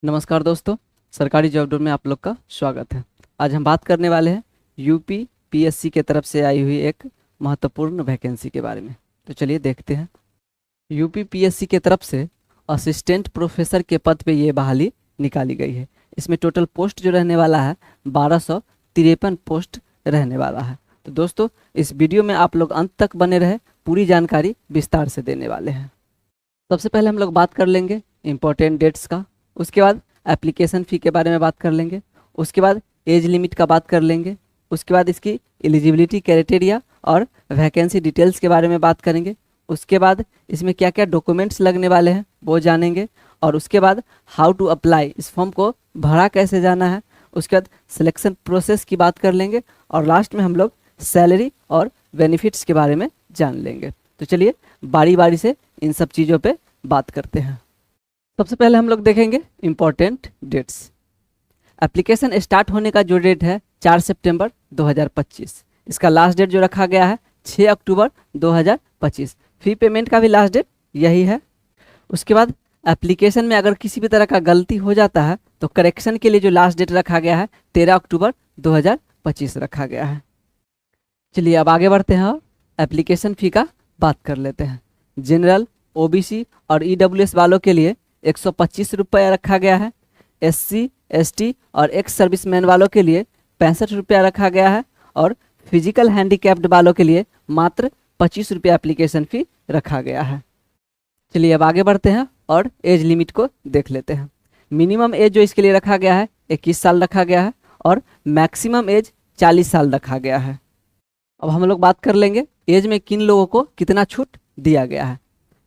नमस्कार दोस्तों, सरकारी जॉब डोर में आप लोग का स्वागत है। आज हम बात करने वाले हैं यूपी पीएससी के तरफ से आई हुई एक महत्वपूर्ण वैकेंसी के बारे में। तो चलिए देखते हैं। यूपी पीएससी के तरफ से असिस्टेंट प्रोफेसर के पद पे ये बहाली निकाली गई है। इसमें टोटल पोस्ट जो रहने वाला है 1253 पोस्ट रहने वाला है। तो दोस्तों, इस वीडियो में आप लोग अंत तक बने रहे, पूरी जानकारी विस्तार से देने वाले हैं। सबसे पहले हम लोग बात कर लेंगे इम्पोर्टेंट डेट्स का, उसके बाद एप्लीकेशन फ़ी के बारे में बात कर लेंगे, उसके बाद एज लिमिट का बात कर लेंगे, उसके बाद इसकी एलिजिबिलिटी क्राइटेरिया और वैकेंसी डिटेल्स के बारे में बात करेंगे, उसके बाद इसमें क्या क्या डॉक्यूमेंट्स लगने वाले हैं वो जानेंगे, और उसके बाद हाउ टू अप्लाई, इस फॉर्म को भरा कैसे जाना है, उसके बाद सिलेक्शन प्रोसेस की बात कर लेंगे, और लास्ट में हम लोग सैलरी और बेनिफिट्स के बारे में जान लेंगे। तो चलिए बारी बारी से इन सब चीज़ों पे बात करते हैं। सबसे पहले हम लोग देखेंगे इम्पोर्टेंट डेट्स। एप्लीकेशन स्टार्ट होने का जो डेट है 4 सितंबर 2025। इसका लास्ट डेट जो रखा गया है 6 अक्टूबर 2025। फी पेमेंट का भी लास्ट डेट यही है। उसके बाद एप्लीकेशन में अगर किसी भी तरह का गलती हो जाता है तो करेक्शन के लिए जो लास्ट डेट रखा गया है 13 अक्टूबर 2025 रखा गया है। चलिए अब आगे बढ़ते हैं और एप्लीकेशन फ़ी का बात कर लेते हैं। जनरल, ओबीसी और ईडब्ल्यूएस वालों के लिए 125 रुपया रखा गया है। एससी, एसटी और एक्स सर्विसमैन वालों के लिए 65 रुपया रखा गया है, और फिजिकल हैंडीकैप्ड वालों के लिए मात्र 25 रुपया एप्लीकेशन फ़ी रखा गया है। चलिए अब आगे बढ़ते हैं और एज लिमिट को देख लेते हैं। मिनिमम एज जो इसके लिए रखा गया है 21 साल रखा गया है, और मैक्सिमम एज 40 साल रखा गया है। अब हम लोग बात कर लेंगे एज में किन लोगों को कितना छूट दिया गया है।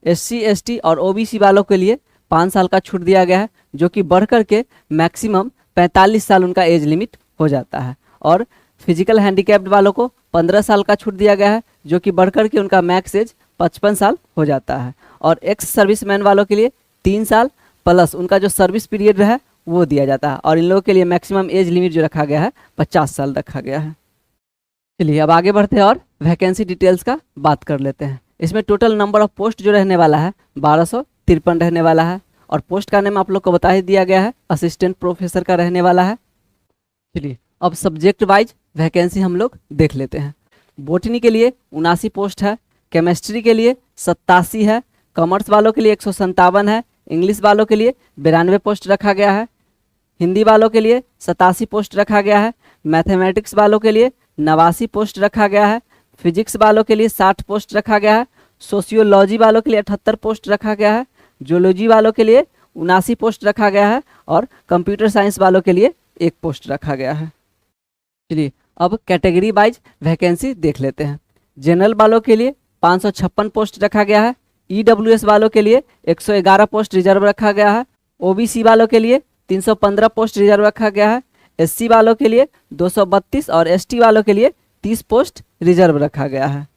एससी, एसटी और ओबीसी वालों के लिए 5 साल का छूट दिया गया है, जो कि बढ़कर के मैक्सिमम 45 साल उनका एज लिमिट हो जाता है। और फिजिकल हैंडीकैप्ड वालों को 15 साल का छूट दिया गया है, जो कि बढ़कर के उनका मैक्स एज 55 साल हो जाता है। और एक्स सर्विसमैन वालों के लिए 3 साल प्लस उनका जो सर्विस पीरियड है वो दिया जाता है, और इन लोगों के लिए मैक्सिमम एज लिमिट जो रखा गया है 50 साल रखा गया है। चलिए अब आगे बढ़ते हैं और वैकेंसी डिटेल्स का बात कर लेते हैं। इसमें टोटल नंबर ऑफ पोस्ट जो रहने वाला है 1253 रहने वाला है, और पोस्ट का नाम आप लोग को बता ही दिया गया है, असिस्टेंट प्रोफेसर का रहने वाला है। चलिए अब सब्जेक्ट वाइज वैकेंसी हम लोग देख लेते हैं। बोटनी के लिए 79 पोस्ट है, केमिस्ट्री के लिए 87 है, कॉमर्स वालों के लिए 157 है, इंग्लिश वालों के लिए 92 पोस्ट रखा गया है, हिंदी वालों के लिए 87 पोस्ट रखा गया है, मैथमेटिक्स वालों के लिए 89 पोस्ट रखा गया है, फिजिक्स वालों के लिए 60 पोस्ट रखा गया है, सोशियोलॉजी वालों के लिए 78 पोस्ट रखा गया है, जियोलॉजी वालों के लिए 79 पोस्ट रखा गया है, और कंप्यूटर साइंस वालों के लिए 1 पोस्ट रखा गया है। चलिए अब कैटेगरी वाइज वैकेंसी देख लेते हैं। जनरल वालों के लिए 556 पोस्ट रखा गया है, ईडब्ल्यूएस वालों के लिए 111 पोस्ट रिजर्व रखा गया है, ओबीसी वालों के लिए 315 पोस्ट रिजर्व रखा गया है, एससी वालों के लिए 232 और एसटी वालों के लिए 30 पोस्ट रिजर्व रखा गया है।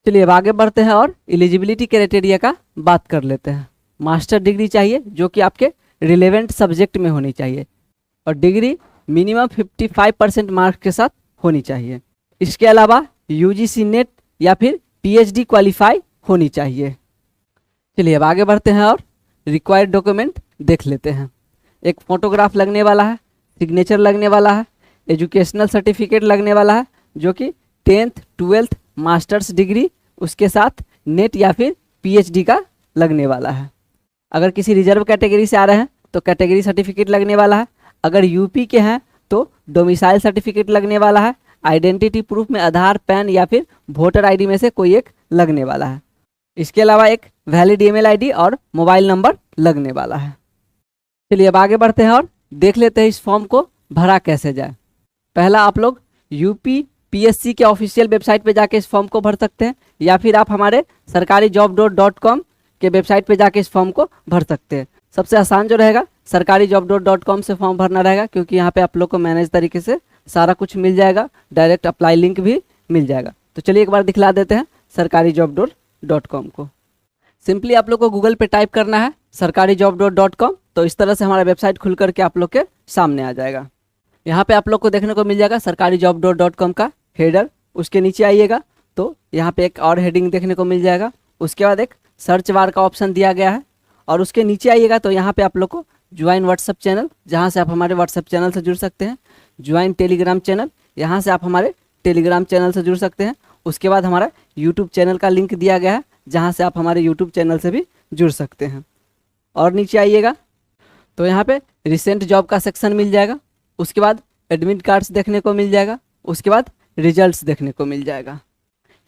चलिए अब आगे बढ़ते हैं और एलिजिबिलिटी क्राइटेरिया का बात कर लेते हैं। मास्टर डिग्री चाहिए जो कि आपके रिलेवेंट सब्जेक्ट में होनी चाहिए, और डिग्री मिनिमम 55% मार्क्स के साथ होनी चाहिए। इसके अलावा यूजीसी नेट या फिर पीएचडी क्वालिफाई होनी चाहिए। चलिए अब आगे बढ़ते हैं और रिक्वायर्ड डॉक्यूमेंट देख लेते हैं। एक फोटोग्राफ लगने वाला है, सिग्नेचर लगने वाला है, एजुकेशनल सर्टिफिकेट लगने वाला है जो कि 10th 12th मास्टर्स डिग्री, उसके साथ नेट या फिर पीएचडी का लगने वाला है। अगर किसी रिजर्व कैटेगरी से आ रहे हैं तो कैटेगरी सर्टिफिकेट लगने वाला है। अगर यूपी के हैं तो डोमिसाइल सर्टिफिकेट लगने वाला है। आइडेंटिटी प्रूफ में आधार, पैन या फिर वोटर आईडी में से कोई एक लगने वाला है। इसके अलावा एक वैलिड ईमेल आईडी और मोबाइल नंबर लगने वाला है। चलिए अब आगे बढ़ते हैं और देख लेते हैं इस फॉर्म को भरा कैसे जाए। पहला, आप लोग यूपी पीएससी के ऑफिशियल वेबसाइट पे जाके इस फॉर्म को भर सकते हैं, या फिर आप हमारे sarkarijobdoor.com के वेबसाइट पे जाके इस फॉर्म को भर सकते हैं। सबसे आसान जो रहेगा sarkarijobdoor.com से फॉर्म भरना रहेगा, क्योंकि यहाँ पे आप लोग को मैनेज तरीके से सारा कुछ मिल जाएगा, डायरेक्ट अप्लाई लिंक भी मिल जाएगा। तो चलिए एक बार दिखला देते हैं sarkarijobdoor.com को। सिंपली आप लोग को गूगल पे टाइप करना है sarkarijobdoor.com, तो इस तरह से हमारा वेबसाइट खुल करके आप लोग के सामने आ जाएगा। यहाँ पे आप लोग को देखने को मिल जाएगा sarkarijobdoor.com का हेडर। उसके नीचे आइएगा तो यहाँ पे एक और हेडिंग देखने को मिल जाएगा। उसके बाद एक सर्च बार का ऑप्शन दिया गया है, और उसके नीचे आइएगा तो यहाँ पे आप लोग को ज्वाइन व्हाट्सएप चैनल, जहाँ से आप हमारे व्हाट्सएप चैनल से जुड़ सकते हैं। ज्वाइन टेलीग्राम चैनल, यहाँ से आप हमारे टेलीग्राम चैनल से जुड़ सकते हैं। उसके बाद हमारा यूट्यूब चैनल का लिंक दिया गया है, जहाँ से आप हमारे यूट्यूब चैनल से भी जुड़ सकते हैं। और नीचे आइएगा तो यहाँ पे रिसेंट जॉब का सेक्शन मिल जाएगा। उसके बाद एडमिट कार्ड्स देखने को मिल जाएगा। उसके बाद रिजल्ट्स देखने को मिल जाएगा।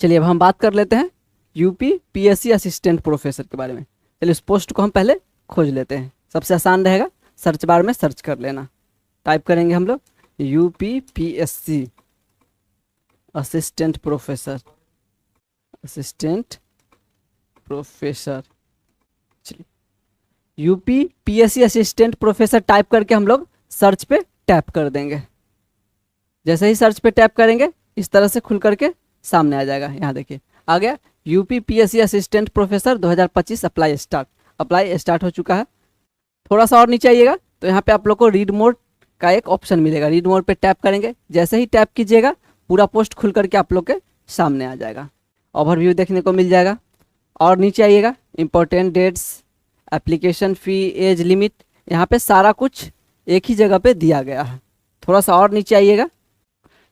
चलिए अब हम बात कर लेते हैं यूपी पीएससी असिस्टेंट प्रोफेसर के बारे में। चलिए उस पोस्ट को हम पहले खोज लेते हैं। सबसे आसान रहेगा सर्च बार में सर्च कर लेना। टाइप करेंगे हम लोग UP PSC assistant professor, assistant professor. चलिए UP PSC assistant professor type करके हम लोग सर्च पे टैप कर देंगे। जैसे ही सर्च पे टैप करेंगे इस तरह से खुल करके सामने आ जाएगा। यहाँ देखिए आ गया UP PSC assistant professor 2025 apply start. Apply start हो चुका है। थोड़ा सा और नीचे आइएगा तो यहाँ पे आप लोग को रीड मोर का एक ऑप्शन मिलेगा। रीड मोर पे टैप करेंगे। जैसे ही टैप कीजिएगा पूरा पोस्ट खुल करके आप लोग के सामने आ जाएगा। ओवरव्यू देखने को मिल जाएगा। और नीचे आइएगा important dates, application fee, age limit, यहाँ पे सारा कुछ एक ही जगह पे दिया गया है। थोड़ा सा और नीचे आइएगा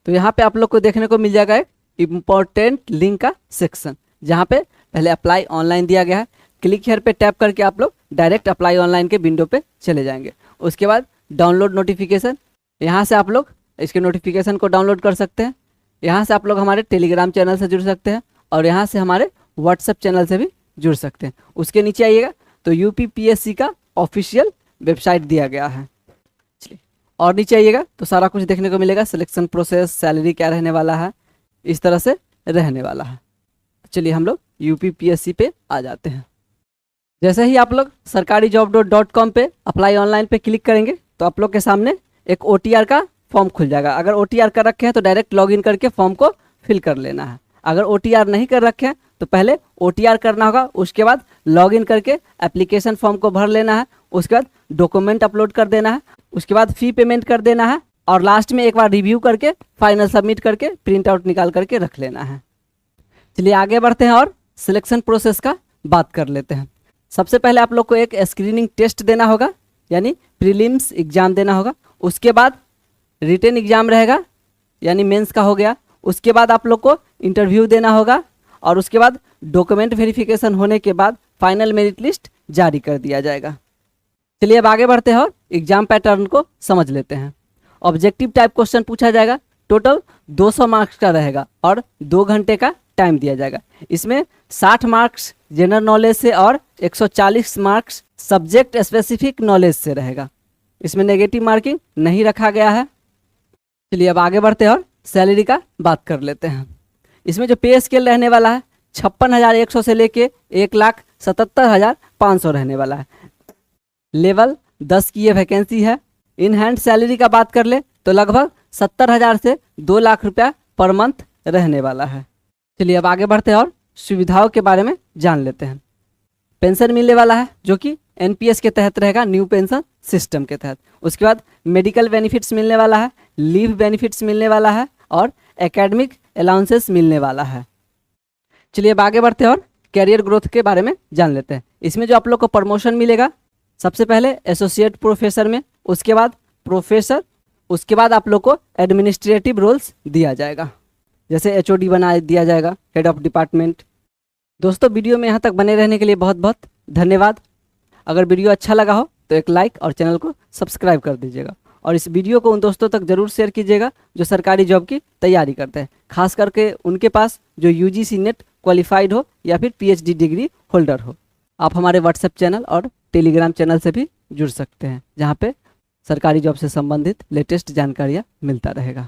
तो यहाँ पे आप लोग को देखने को मिल जाएगा एक इम्पोर्टेंट लिंक का सेक्शन, जहाँ पे पहले अप्लाई ऑनलाइन दिया गया है। क्लिक हेयर पे टैप करके आप लोग डायरेक्ट अप्लाई ऑनलाइन के विंडो पे चले जाएंगे। उसके बाद डाउनलोड नोटिफिकेशन, यहाँ से आप लोग इसके नोटिफिकेशन को डाउनलोड कर सकते हैं। यहाँ से आप लोग हमारे टेलीग्राम चैनल से जुड़ सकते हैं और यहाँ से हमारे व्हाट्सएप चैनल से भी जुड़ सकते हैं। उसके नीचे आइएगा तो यूपी पीएससी का ऑफिशियल वेबसाइट दिया गया है। चलिए और नीचे आइएगा तो सारा कुछ देखने को मिलेगा। सिलेक्शन प्रोसेस, सैलरी क्या रहने वाला है, इस तरह से रहने वाला है। चलिए हम लोग यूपी पीएससी पे आ जाते हैं। जैसे ही आप लोग sarkarijob.com पे अप्लाई ऑनलाइन पे क्लिक करेंगे तो आप लोग के सामने एक OTR का फॉर्म खुल जाएगा। अगर OTR कर रखे हैं तो डायरेक्ट लॉगिन करके फॉर्म को फिल कर लेना है। अगर OTR नहीं कर रखे हैं तो पहले OTR करना होगा, उसके बाद लॉगिन करके एप्लीकेशन फॉर्म को भर लेना है। उसके बाद डॉक्यूमेंट अपलोड कर देना है। उसके बाद फ़ी पेमेंट कर देना है और लास्ट में एक बार रिव्यू करके फाइनल सबमिट करके प्रिंट आउट निकाल करके रख लेना है। चलिए आगे बढ़ते हैं और सिलेक्शन प्रोसेस का बात कर लेते हैं। सबसे पहले आप लोग को एक स्क्रीनिंग टेस्ट देना होगा, यानी प्रीलिम्स एग्जाम देना होगा। उसके बाद रिटन एग्जाम रहेगा, यानी मेंस का हो गया। उसके बाद आप लोग को इंटरव्यू देना होगा और उसके बाद डॉक्यूमेंट वेरिफिकेशन होने के बाद फाइनल मेरिट लिस्ट जारी कर दिया जाएगा। चलिए अब आगे बढ़ते हैं और एग्जाम पैटर्न को समझ लेते हैं। ऑब्जेक्टिव टाइप क्वेश्चन पूछा जाएगा। टोटल 200 मार्क्स का रहेगा और 2 घंटे का टाइम दिया जाएगा। इसमें 60 मार्क्स जनरल नॉलेज से और 140 मार्क्स सब्जेक्ट स्पेसिफिक नॉलेज से रहेगा। इसमें नेगेटिव मार्किंग नहीं रखा गया है। चलिए अब आगे बढ़ते हैं और सैलरी का बात कर लेते हैं। इसमें जो पे स्केल रहने वाला है 56,100 से लेके 1,77,500 रहने वाला है। लेवल 10 की ये वैकेंसी है। इन हैंड सैलरी का बात कर ले तो लगभग 70,000 से 2 लाख रुपया पर मंथ रहने वाला है। चलिए अब आगे बढ़ते हैं और सुविधाओं के बारे में जान लेते हैं। पेंशन मिलने वाला है जो कि NPS के तहत रहेगा, न्यू पेंशन सिस्टम के तहत। उसके बाद मेडिकल बेनिफिट्स मिलने वाला है, लीव बेनिफिट्स मिलने वाला है और एकेडमिक अलाउंसेस मिलने वाला है। चलिए अब आगे बढ़ते हैं और कैरियर ग्रोथ के बारे में जान लेते हैं। इसमें जो आप लोग को प्रमोशन मिलेगा, सबसे पहले एसोसिएट प्रोफेसर में, उसके बाद प्रोफेसर, उसके बाद आप लोग को एडमिनिस्ट्रेटिव रोल्स दिया जाएगा, जैसे HOD बना दिया जाएगा, हेड ऑफ डिपार्टमेंट। दोस्तों वीडियो में यहाँ तक बने रहने के लिए बहुत बहुत धन्यवाद। अगर वीडियो अच्छा लगा हो तो एक लाइक और चैनल को सब्सक्राइब कर दीजिएगा और इस वीडियो को उन दोस्तों तक जरूर शेयर कीजिएगा जो सरकारी जॉब की तैयारी करते हैं, खास करके उनके पास जो UGC नेट क्वालिफाइड हो या फिर PhD डिग्री होल्डर हो। आप हमारे व्हाट्सएप चैनल और टेलीग्राम चैनल से भी जुड़ सकते हैं, जहाँ पे सरकारी जॉब से संबंधित लेटेस्ट जानकारियाँ मिलता रहेगा।